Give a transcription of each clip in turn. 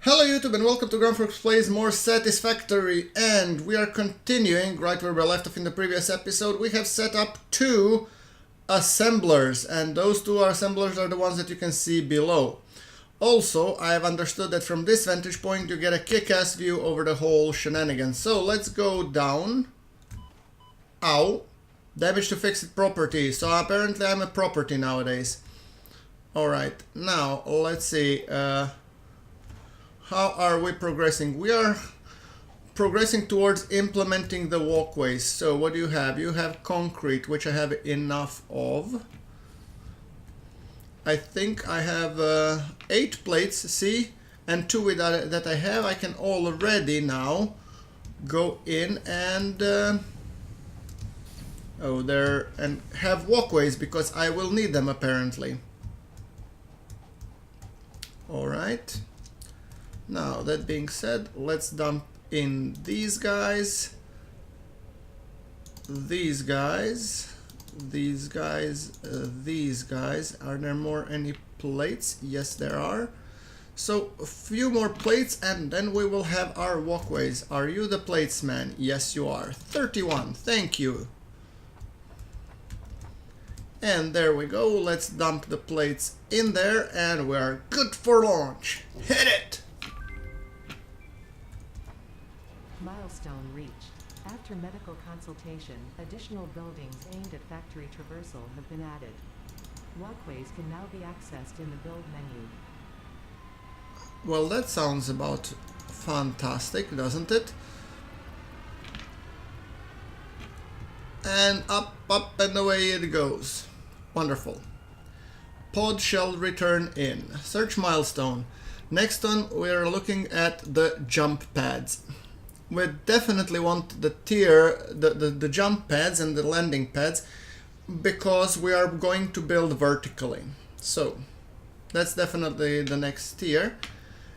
Hello YouTube and welcome to GrunfWorks Plays More Satisfactory, and we are continuing right where we left off in the previous episode. We have set up two assemblers, and those two assemblers are the ones that you can see below. Also, I have understood that from this vantage point you get a kick-ass view over the whole shenanigans. So let's go down. Ow. Damage to fixed property. So apparently I'm a property nowadays. Alright, now let's see. How are we progressing? We are progressing towards implementing the walkways. So what do you have? You have concrete, which I have enough of. I think I have 8 plates, see? And 2 that I have, I can already now go in and and have walkways, because I will need them apparently. Alright. Now, that being said, let's dump in these guys, these guys, these guys, these guys. Are there more any plates? Yes, there are. So, a few more plates and then we will have our walkways. Are you the platesman? Yes, you are. 31, thank you. And there we go. Let's dump the plates in there and we're good for launch. Hit it! Milestone reached. After medical consultation, additional buildings aimed at factory traversal have been added. Walkways can now be accessed in the build menu. Well, that sounds about fantastic, doesn't it? And up, and away it goes. Wonderful. Pod shall return in. Search milestone. Next one, we are looking at the jump pads. We definitely want the jump pads and the landing pads, because we are going to build vertically. So that's definitely the next tier.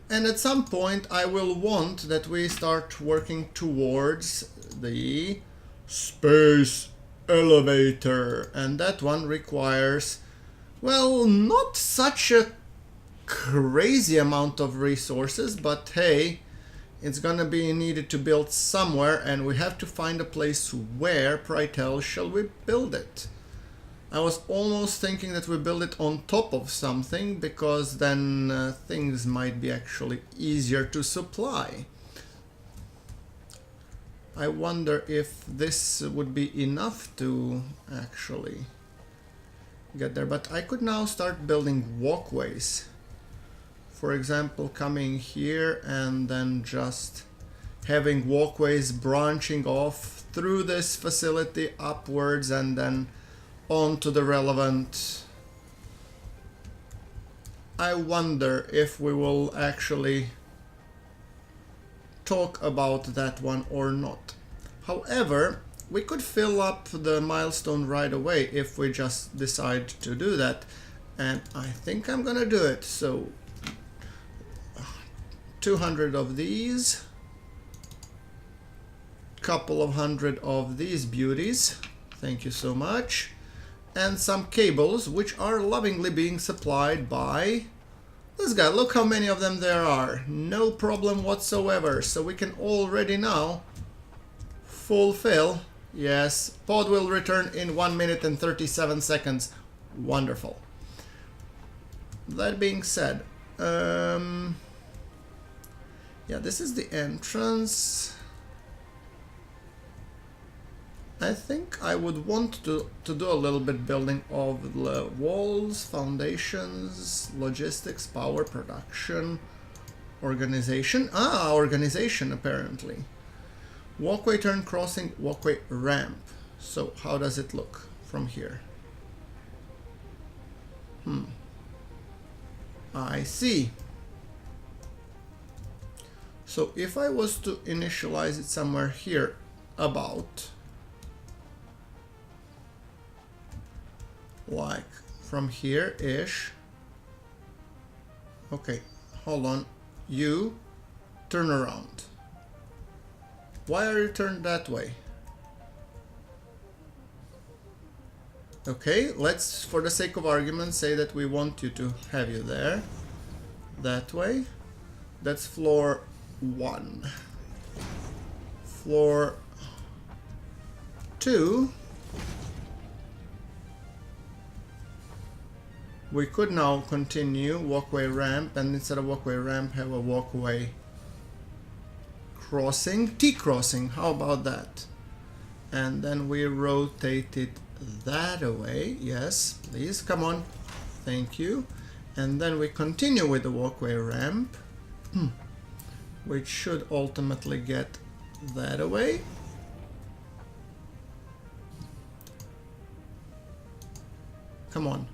And at some point I will want that we start working towards the space elevator. And that one requires, well, not such a crazy amount of resources, but hey, it's gonna be needed to build somewhere, and we have to find a place where, pray tell, shall we build it? I was almost thinking that we build it on top of something, because then things might be actually easier to supply. I wonder if this would be enough to actually get there, but I could now start building walkways. For example, coming here and then just having walkways branching off through this facility upwards and then onto the relevant. I wonder if we will actually talk about that one or not. However, we could fill up the milestone right away if we just decide to do that, and I think I'm gonna do it. So 200 of these, couple of hundred of these beauties, thank you so much, and some cables which are lovingly being supplied by this guy. Look how many of them there are, no problem whatsoever. So we can already now fulfill. Yes, pod will return in 1 minute and 37 seconds. Wonderful. That being said, yeah, this is the entrance. I think I would want to do a little bit building of the walls, foundations, logistics, power, production, organization. Ah, organization apparently. Walkway turn crossing, walkway ramp. So how does it look from here? I see. So if I was to initialize it somewhere here, about like from here-ish. Okay, hold on. You turn around. Why are you turned that way? Okay, let's, for the sake of argument, say that we want you to have you there. That way. That's floor 1. Floor 2. We could now continue walkway ramp, and instead of walkway ramp have a walkway crossing, T-crossing, how about that? And then we rotate it that away, yes, please, come on, thank you. And then we continue with the walkway ramp, which should ultimately get that away. Come on.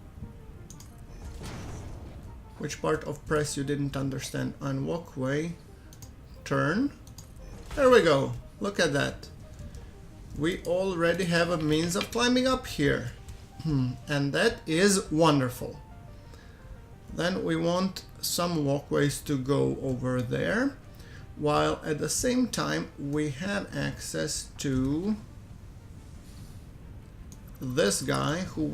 Which part of press you didn't understand? On walkway, turn. There we go. Look at that. We already have a means of climbing up here. And that is wonderful. Then we want some walkways to go over there, while at the same time we have access to this guy whom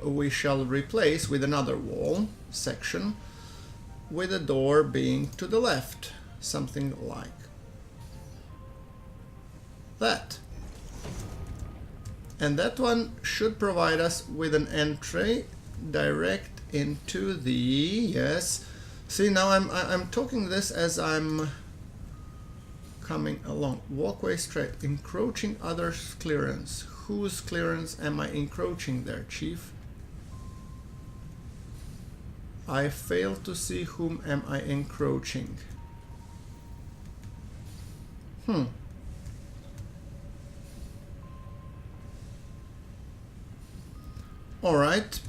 we shall replace with another wall section, with a door being to the left, something like that. And that one should provide us with an entry direct into the, yes, see, now I'm talking this as I'm coming along. Walkway straight, encroaching others' clearance. Whose clearance am I encroaching there, Chief? I fail to see whom am I encroaching. Alright,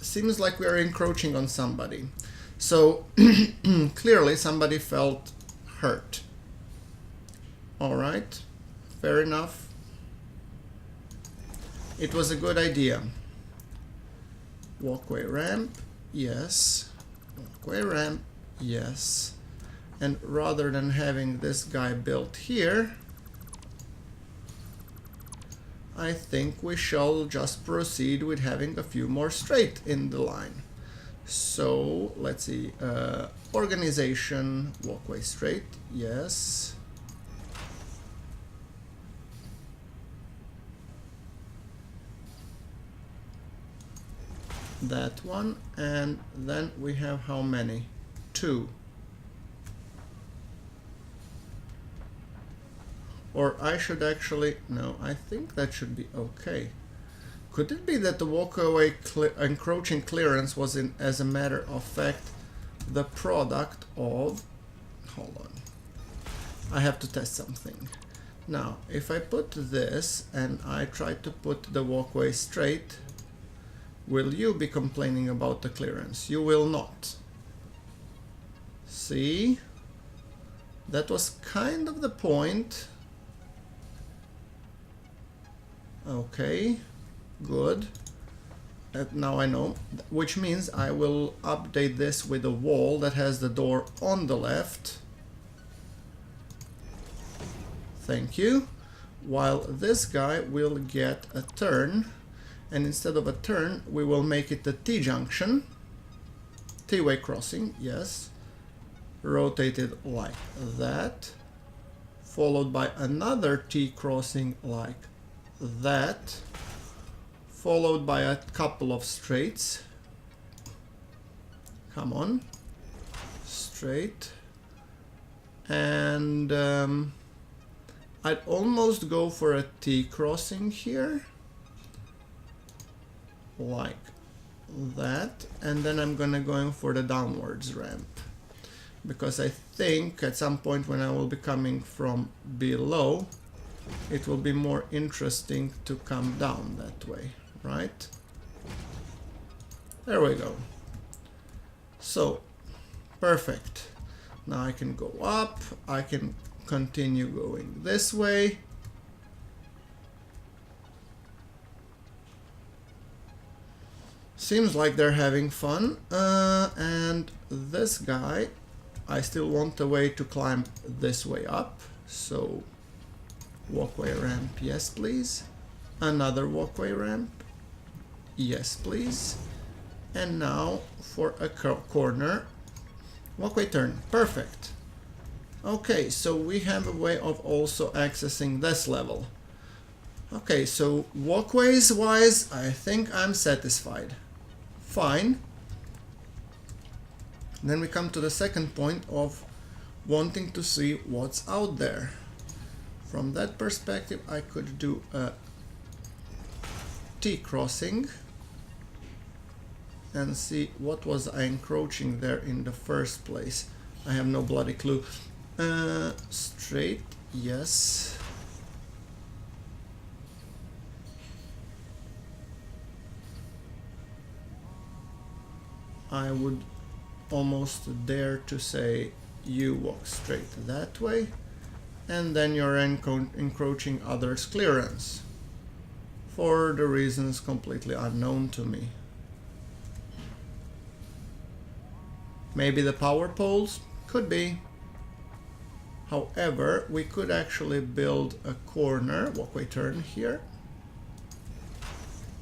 seems like we are encroaching on somebody. So clearly somebody felt hurt. Alright, fair enough. It was a good idea. Walkway ramp, yes. Walkway ramp, yes. And rather than having this guy built here, I think we shall just proceed with having a few more straight in the line. So let's see, organization, walkway straight, yes. That one, and then we have how many? 2. Or I should actually, no, I think that should be okay. Could it be that the walkway encroaching clearance was, as a matter of fact, the product of, hold on, I have to test something. Now, if I put this and I try to put the walkway straight, will you be complaining about the clearance? You will not. See? That was kind of the point. Okay, good. Now I know, which means I will update this with a wall that has the door on the left. Thank you. While this guy will get a turn. And instead of a turn, we will make it a T-junction. T-way crossing, yes. Rotated like that. Followed by another T-crossing like that. Followed by a couple of straights. Come on. Straight. And I'd almost go for a T-crossing here. Like that, and then I'm gonna go in for the downwards ramp, because I think at some point when I will be coming from below, it will be more interesting to come down that way, right? There we go. So perfect. Now I can go up, I can continue going this way. Seems like they're having fun, and this guy, I still want a way to climb this way up, so walkway ramp, yes please. Another walkway ramp, yes please. And now for a corner, Walkway turn, perfect. Okay, so we have a way of also accessing this level. Okay, so walkways wise, I think I'm satisfied. Fine. Then we come to the second point of wanting to see what's out there. From that perspective, I could do a T-crossing and see what was I encroaching there in the first place. I have no bloody clue. Straight, yes. I would almost dare to say you walk straight that way, and then you're encroaching others' clearance for the reasons completely unknown to me. Maybe the power poles? Could be. However, we could actually build a corner, walkway turn here,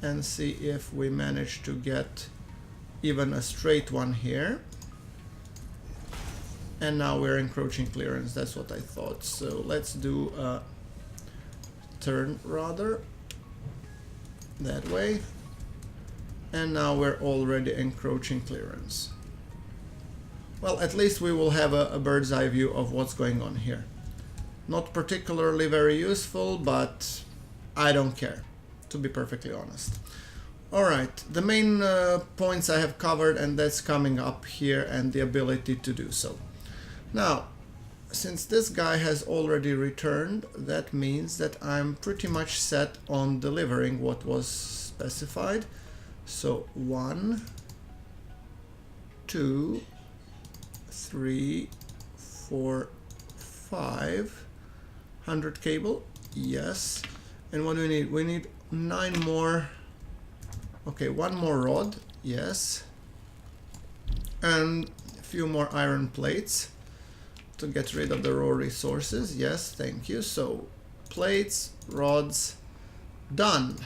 and see if we manage to get even a straight one here. And now we're encroaching clearance, that's what I thought. So let's do a turn rather, that way. And now we're already encroaching clearance. Well, at least we will have a bird's eye view of what's going on here. Not particularly very useful, but I don't care, to be perfectly honest. Alright, the main points I have covered, and that's coming up here, and the ability to do so. Now, since this guy has already returned, that means that I'm pretty much set on delivering what was specified. So 1, 2, 3, 4, 5, 100 cable, yes. And what do we need? We need 9 more. Okay, 1 more rod, yes. And a few more iron plates to get rid of the raw resources. Yes, thank you. So plates, rods, done.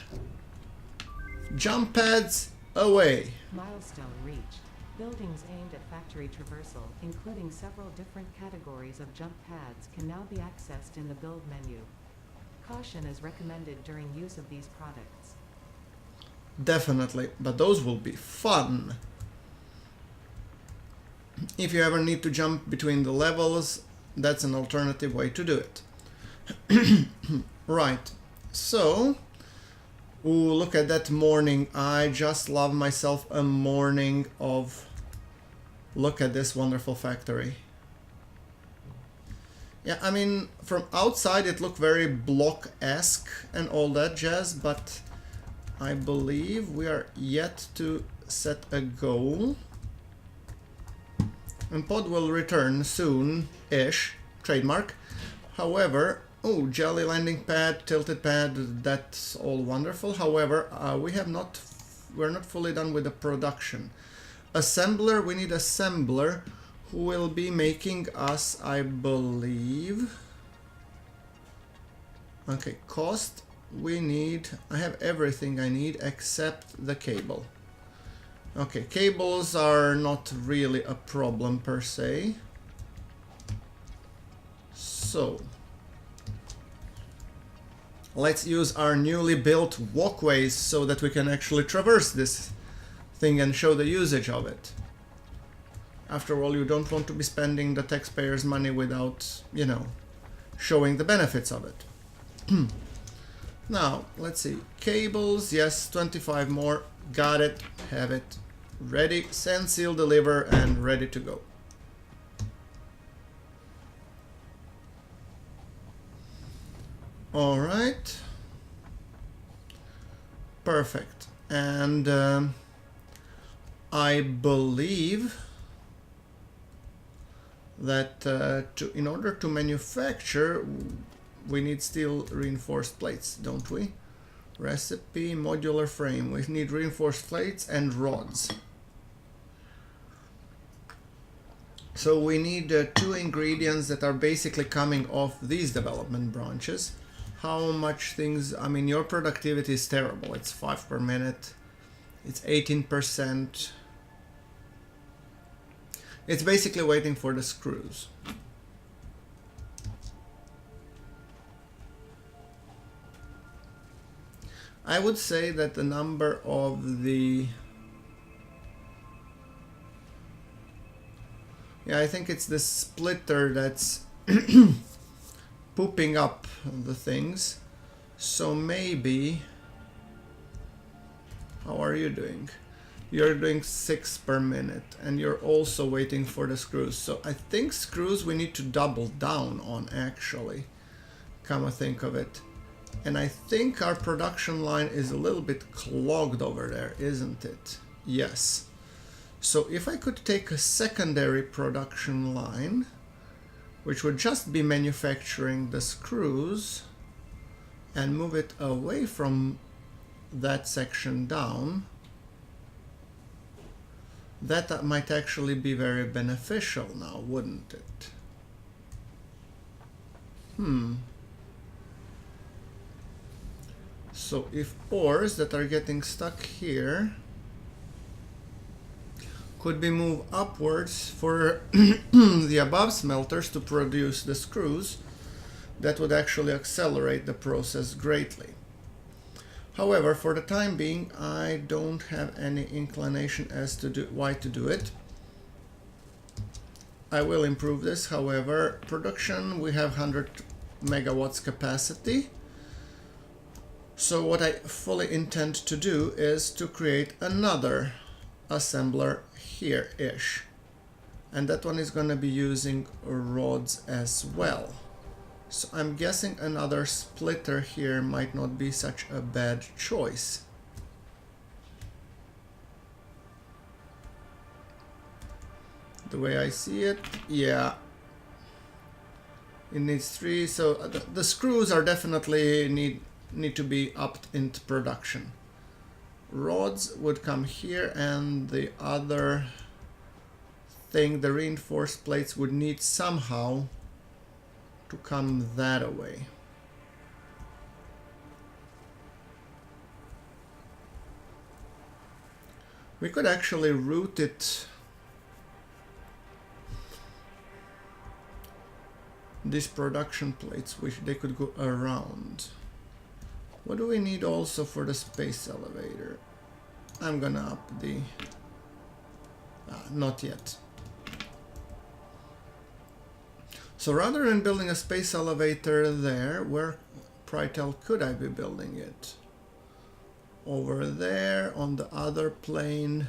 Jump pads away. Milestone reached. Buildings aimed at factory traversal, including several different categories of jump pads, can now be accessed in the build menu. Caution is recommended during use of these products. Definitely, but those will be fun. If you ever need to jump between the levels, that's an alternative way to do it. Right, so, ooh, look at that morning. I just love myself a morning of, look at this wonderful factory. Yeah, I mean, from outside it looked very block-esque and all that jazz, but I believe we are yet to set a goal. And pod will return soon-ish, trademark. However, oh, jelly landing pad, tilted pad, that's all wonderful. However, we're not fully done with the production. Assembler, we need assembler who will be making us, I believe. Okay, cost, we need, I have everything I need except the cable. Okay, cables are not really a problem per se. So, let's use our newly built walkways so that we can actually traverse this thing and show the usage of it. After all, you don't want to be spending the taxpayers' money without, you know, showing the benefits of it. Now, let's see. Cables, yes, 25 more. Got it, have it. Ready, send, seal, deliver, and ready to go. All right. Perfect. And I believe that in order to manufacture, we need steel reinforced plates, don't we? Recipe, modular frame. We need reinforced plates and rods. So we need 2 ingredients that are basically coming off these development branches. How much things, I mean, your productivity is terrible. It's 5 per minute. It's 18%. It's basically waiting for the screws. I would say that the number of the... Yeah, I think it's the splitter that's pooping up the things. So maybe... How are you doing? You're doing 6 per minute, and you're also waiting for the screws. So I think screws we need to double down on, actually, come to think of it. And I think our production line is a little bit clogged over there, isn't it? Yes. So if I could take a secondary production line, which would just be manufacturing the screws, and move it away from that section down, that might actually be very beneficial now, wouldn't it? So if ores that are getting stuck here could be moved upwards for the above smelters to produce the screws, that would actually accelerate the process greatly. However, for the time being, I don't have any inclination as to why to do it. I will improve this. However, production, we have 100 megawatts capacity. So what I fully intend to do is to create another assembler here-ish. And that one is going to be using rods as well. So I'm guessing another splitter here might not be such a bad choice. The way I see it, yeah. It needs 3, so the screws are definitely need to be upped into production. Rods would come here, and the other thing, the reinforced plates, would need somehow to come that away. We could actually route it, these production plates, which they could go around. What do we need also for the space elevator? I'm gonna up the... not yet. So rather than building a space elevator there, where, pray tell, could I be building it? Over there, on the other plane.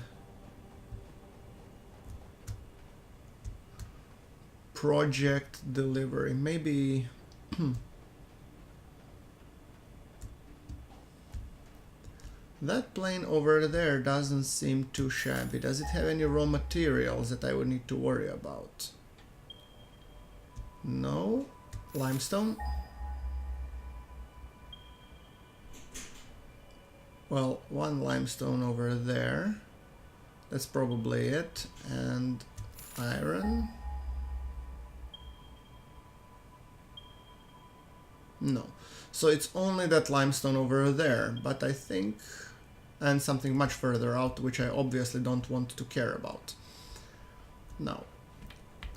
Project delivery, maybe... That plane over there doesn't seem too shabby. Does it have any raw materials that I would need to worry about? No. Limestone? Well, 1 limestone over there. That's probably it. And iron? No. So it's only that limestone over there, but I think... and something much further out, which I obviously don't want to care about. Now,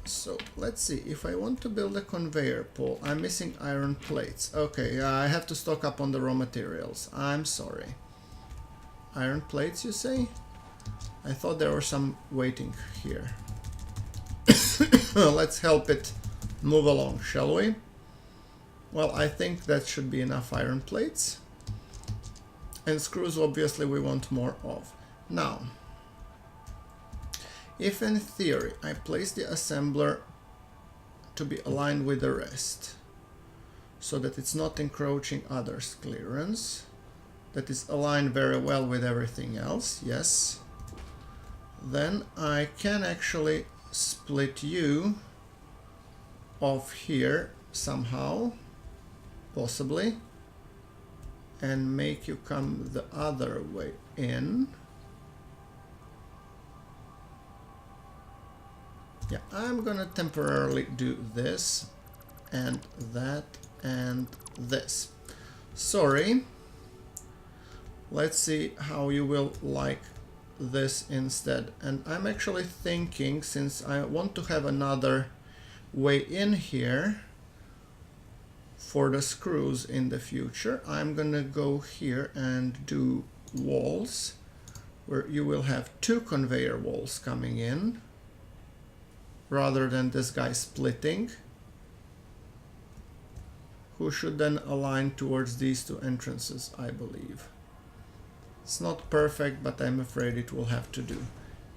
so let's see, if I want to build a conveyor pole, I'm missing iron plates. Okay, I have to stock up on the raw materials. I'm sorry. Iron plates, you say? I thought there were some waiting here. Let's help it move along, shall we? Well, I think that should be enough iron plates. And screws, obviously, we want more of. Now, if in theory I place the assembler to be aligned with the rest, so that it's not encroaching others' clearance, that is aligned very well with everything else, yes, then I can actually split you off here somehow, possibly, and make you come the other way in. Yeah, I'm gonna temporarily do this and that and this. Sorry. Let's see how you will like this instead. And I'm actually thinking, since I want to have another way in here for the screws in the future, I'm gonna go here and do walls, where you will have two conveyor walls coming in rather than this guy splitting, who should then align towards these two entrances, I believe. It's not perfect, but I'm afraid it will have to do.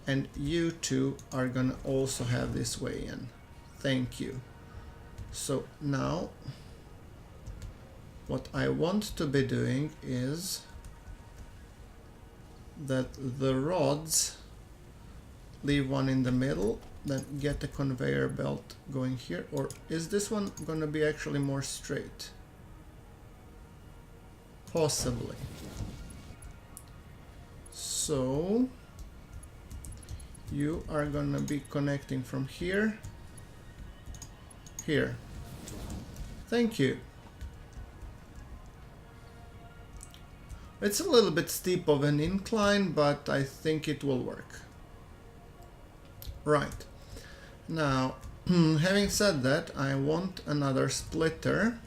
And you two are gonna also have this way in. Thank you. So now what I want to be doing is that the rods, leave one in the middle, then get the conveyor belt going here. Or is this one gonna be actually more straight? Possibly. So you are gonna be connecting from here, here. Thank you. It's a little bit steep of an incline, but I think it will work. Right. Now, having said that, I want another splitter.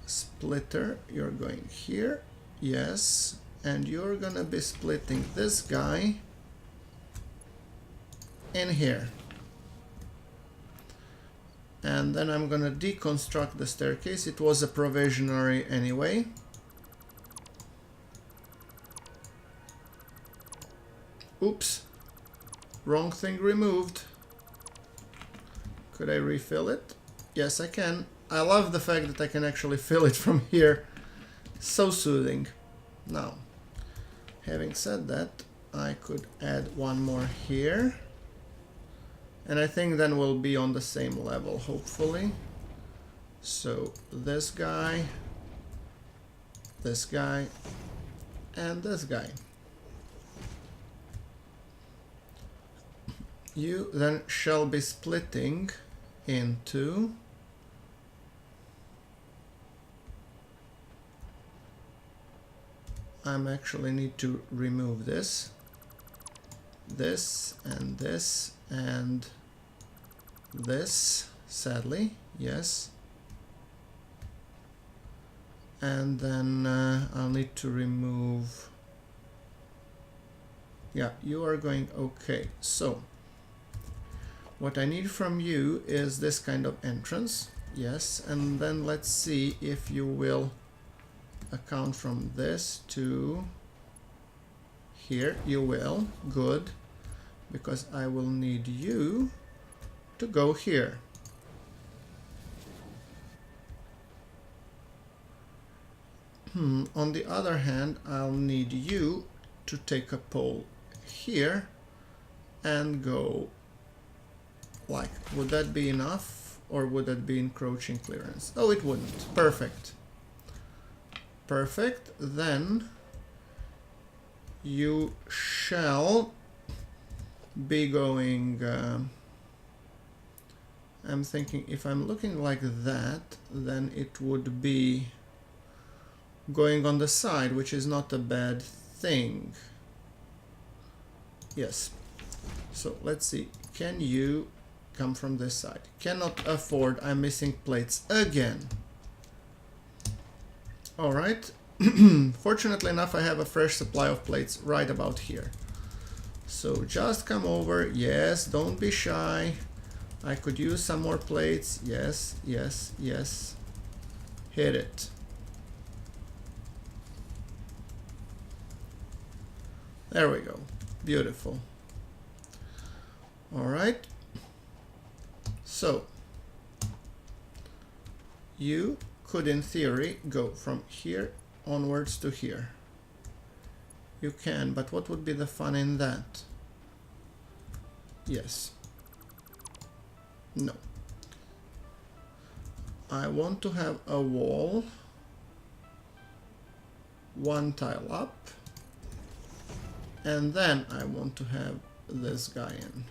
Splitter, you're going here. Yes. And you're gonna be splitting this guy in here. And then I'm gonna deconstruct the staircase. It was a provisionary anyway. Oops, wrong thing removed. Could I refill it? Yes, I can. I love the fact that I can actually fill it from here. So soothing. Now, having said that, I could add one more here. And I think then we'll be on the same level, hopefully. So this guy, and this guy. You then shall be splitting into I'm actually need to remove this and this and this, sadly, yes. And then I'll need to remove, yeah, you are going, okay. So what I need from you is this kind of entrance, yes, and then let's see if you will account from this to here. You will, good, because I will need you to go here. On the other hand, I'll need you to take a pole here and go like, would that be enough or would that be encroaching clearance? Oh, it wouldn't. Perfect. Perfect. Then you shall be going, I'm thinking if I'm looking like that, then it would be going on the side, which is not a bad thing. Yes. So let's see. Can you come from this side? Cannot afford. I'm missing plates again. All right. Fortunately enough, I have a fresh supply of plates right about here. So just come over. Yes, don't be shy. I could use some more plates. Yes, yes, yes. Hit it. There we go. Beautiful. All right. So you could, in theory, go from here onwards to here. You can, but what would be the fun in that? Yes. No. I want to have a wall, one tile up, and then I want to have this guy in,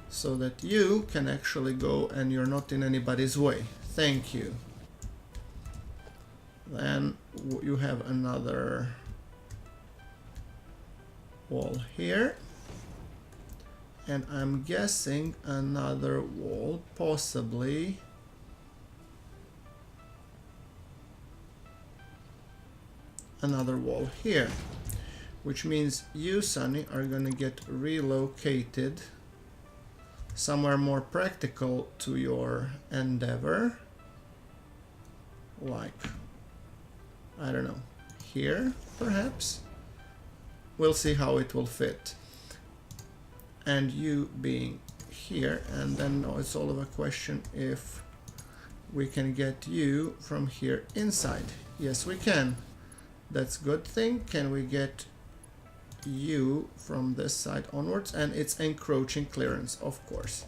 so that you can actually go and you're not in anybody's way. Thank you. Then you have another wall here. And I'm guessing another wall, possibly another wall here, which means you, Sunny, are gonna get relocated somewhere more practical to your endeavor, like, I don't know, here perhaps. We'll see how it will fit. And you being here, and then now it's all of a question if we can get you from here inside. Yes, we can. That's a good thing. Can we get you from this side onwards? And it's encroaching clearance, of course.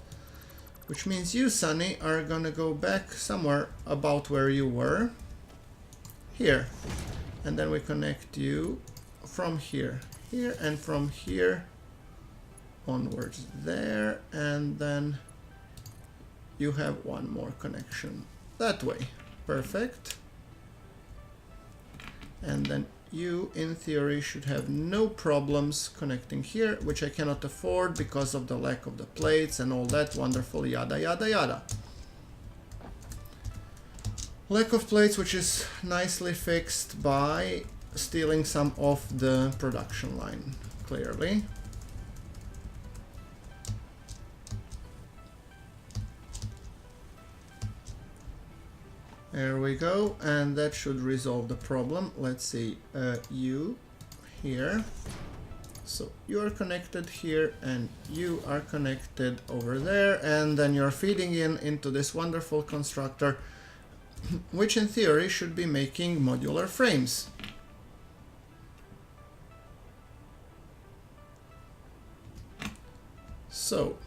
Which means you, Sunny, are gonna go back somewhere about where you were. Here. And then we connect you from here. Here, and from here onwards there, and then you have one more connection that way. Perfect. And then you, in theory, should have no problems connecting here, which I cannot afford because of the lack of the plates and all that wonderful yada yada yada. Lack of plates, which is nicely fixed by stealing some off the production line, clearly. There we go, and that should resolve the problem. Let's see, you here. So you're connected here, and you are connected over there, and then you're feeding into this wonderful constructor, which in theory should be making modular frames. So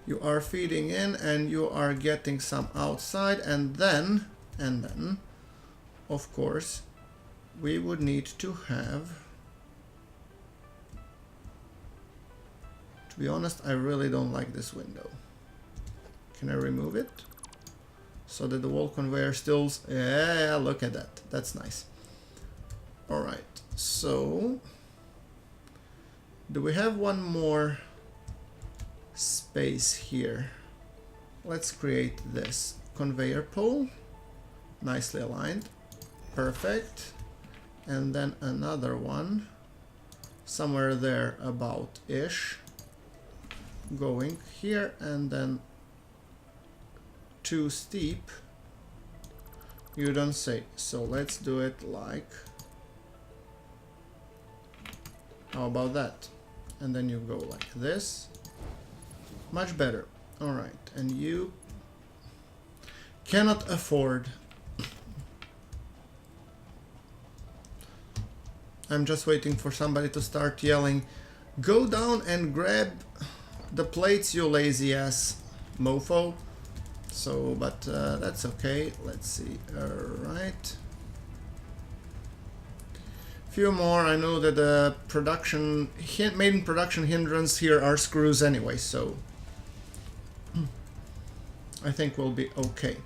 you are feeding in and you are getting some outside, and then of course we would need to have, to be honest, I really don't like this window. Can I remove it so that the wall conveyor still, yeah, look at that, that's nice. All right, so do we have one more space here? Let's create this conveyor pole, nicely aligned, perfect, and then another one somewhere there about ish, going here, and then too steep, you don't say. So let's do it like, how about that? And then you go like this. Much better. All right, and you cannot afford. I'm just waiting for somebody to start yelling, go down and grab the plates, you lazy ass mofo. So, but that's okay. Let's see. All right. Few more. I know that the production, made in production hindrance here are screws anyway, so I think we'll be okay.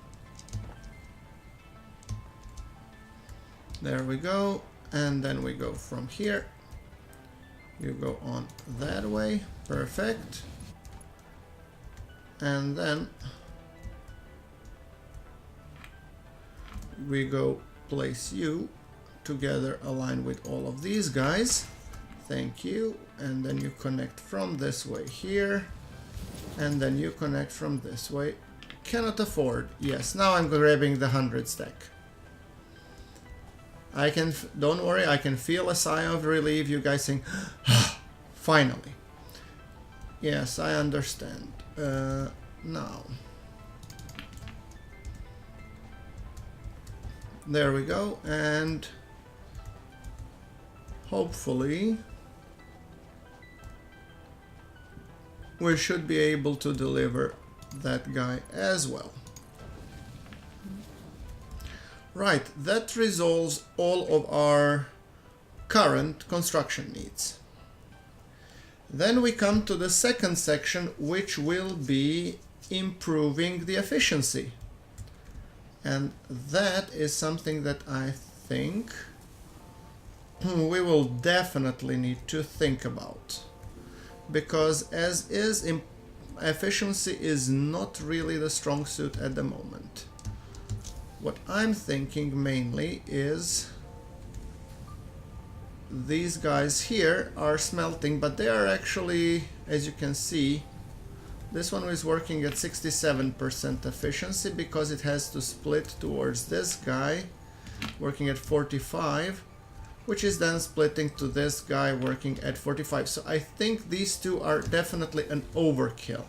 There we go, and then we go from here. You go on that way, perfect. And then we go place you together, align with all of these guys. Thank you. And then you connect from this way here, and then you connect from this way. Cannot afford. Yes, now I'm grabbing the 100 stack. I can, don't worry, I can feel a sigh of relief. You guys saying, finally. Yes, I understand. Now. There we go, and hopefully we should be able to deliver that guy as well. Right, that resolves all of our current construction needs. Then we come to the second section, which will be improving the efficiency. And that is something that I think we will definitely need to think about, because as is, efficiency is not really the strong suit at the moment. What I'm thinking mainly is these guys here are smelting, but they are actually, as you can see, this one is working at 67% efficiency because it has to split towards this guy working at 45, which is then splitting to this guy working at 45. So I think these two are definitely an overkill.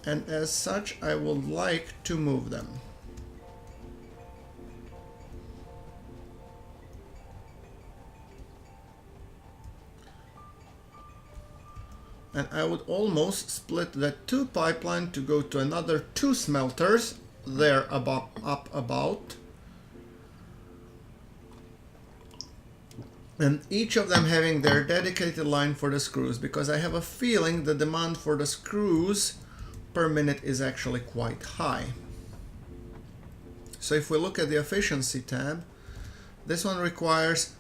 And as such, I would like to move them. And I would almost split that 2 pipeline to go to another 2 smelters there up about. And each of them having their dedicated line for the screws, because I have a feeling the demand for the screws per minute is actually quite high. So if we look at the efficiency tab, this one requires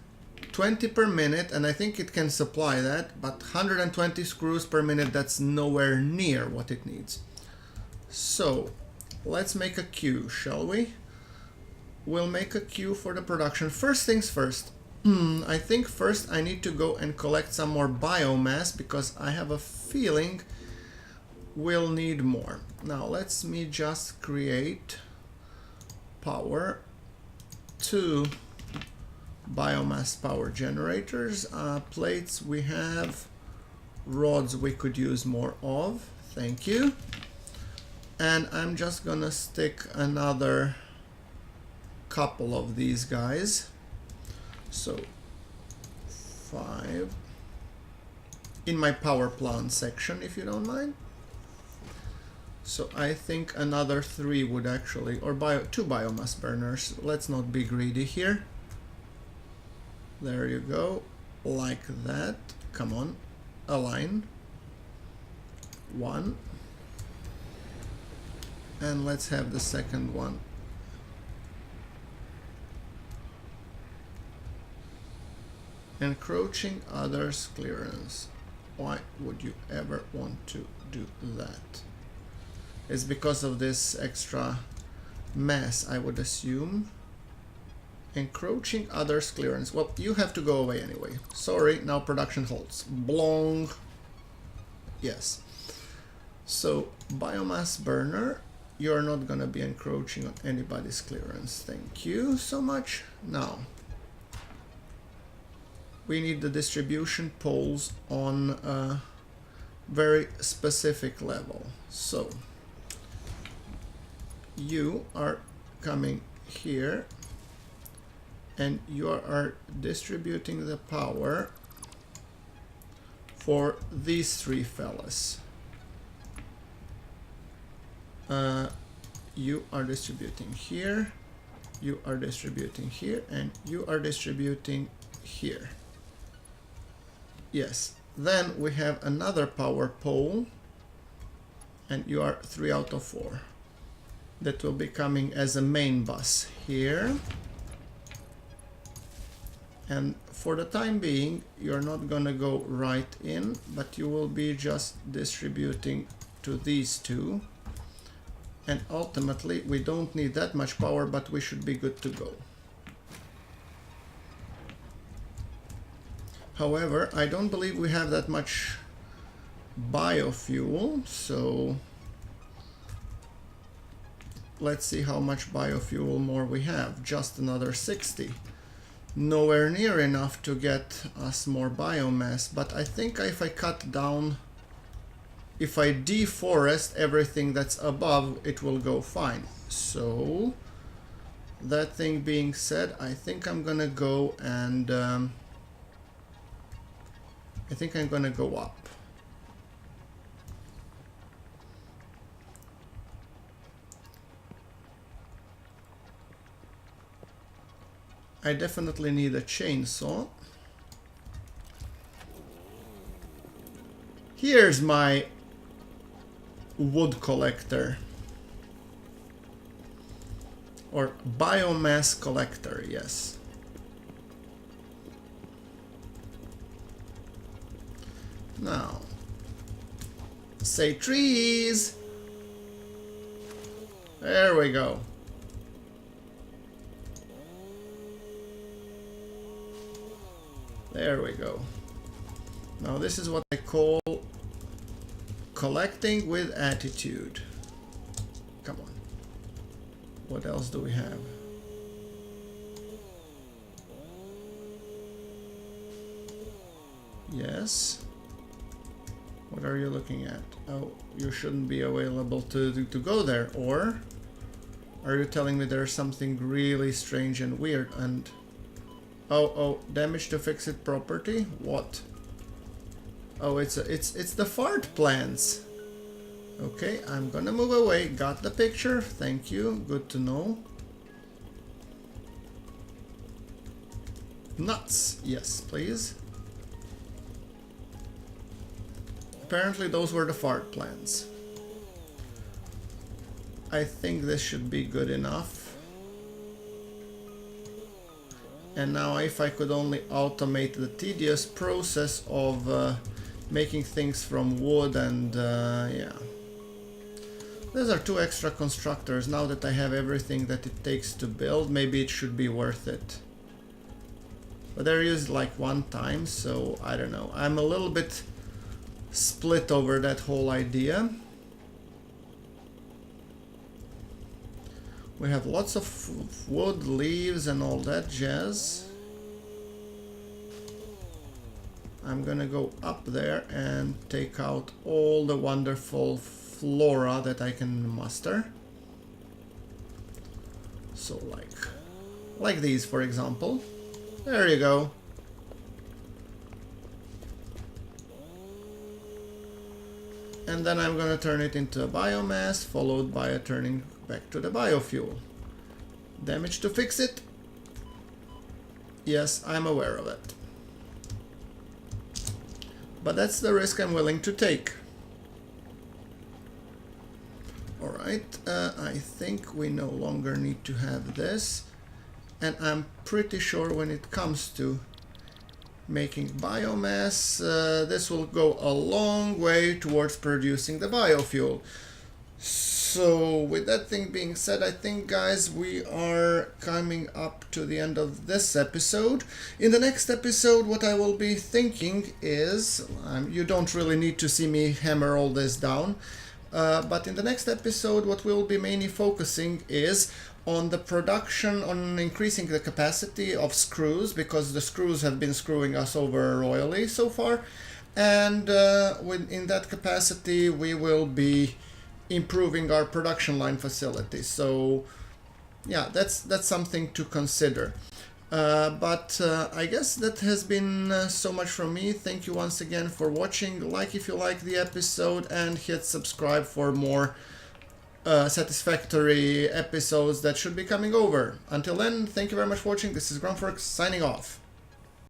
20 per minute, and I think it can supply that, but 120 screws per minute, that's nowhere near what it needs. So let's make a queue, shall we? We'll make a queue for the production. First things first, I think first I need to go and collect some more biomass, because I have a feeling we'll need more. Now let me just create power to biomass power generators. Plates we have, rods we could use more of, thank you. And I'm just gonna stick another couple of these guys, so 5 in my power plant section, if you don't mind. So I think another 3 would actually, or 2 biomass burners, let's not be greedy here. There you go, like that. Come on, align. 1. And let's have the second one. Encroaching others clearance. Why would you ever want to do that? It's because of this extra mass, I would assume. Encroaching others clearance. Well, you have to go away anyway. Sorry, now production halts. Blong. Yes. So, biomass burner, you're not gonna be encroaching on anybody's clearance. Thank you so much. Now, we need the distribution poles on a very specific level. So, you are coming here, and you are distributing the power for these 3 fellas. You are distributing here, you are distributing here, and you are distributing here. Yes, then we have another power pole, and you are 3 out of 4. That will be coming as a main bus here. And for the time being, you're not gonna go right in, but you will be just distributing to these 2. And ultimately, we don't need that much power, but we should be good to go. However, I don't believe we have that much biofuel, so let's see how much biofuel more we have. Just another 60. Nowhere near enough to get us more biomass, but I think if I cut down, if I deforest everything that's above, it will go fine. So, that thing being said, I think I'm gonna go and I think I'm gonna go up. I definitely need a chainsaw. Here's my wood collector. Or biomass collector, yes. Now, say trees. There we go. There we go. Now this is what I call collecting with attitude. Come on. What else do we have? Yes. What are you looking at? Oh, you shouldn't be available to go there. Or are you telling me there's something really strange and weird and... Oh, damage to fix it property? What? Oh, it's the fart plants. Okay, I'm gonna move away. Got the picture. Thank you. Good to know. Nuts. Yes, please. Apparently those were the fart plants. I think this should be good enough. And now if I could only automate the tedious process of making things from wood and yeah. Those are 2 extra constructors. Now that I have everything that it takes to build, maybe it should be worth it. But they're used like 1 time, so I don't know. I'm a little bit split over that whole idea. We have lots of wood, leaves and all that jazz. I'm gonna go up there and take out all the wonderful flora that I can muster. So like these, for example. There you go. And then I'm gonna turn it into a biomass, followed by a turning back to the biofuel. Damage to fix it? Yes, I'm aware of it. But that's the risk I'm willing to take. Alright, I think we no longer need to have this. And I'm pretty sure when it comes to making biomass, this will go a long way towards producing the biofuel. So with that thing being said, I think, guys, we are coming up to the end of this episode. In the next episode, what I will be thinking is, you don't really need to see me hammer all this down, but in the next episode, what we'll be mainly focusing is on the production, on increasing the capacity of screws, because the screws have been screwing us over royally so far, and in that capacity we will be improving our production line facility. So yeah, that's something to consider. But I guess that has been so much from me. Thank you once again for watching. Like if you like the episode, and hit subscribe for more satisfactory episodes that should be coming over. Until then, thank you very much for watching. This is GrunfWorks signing off.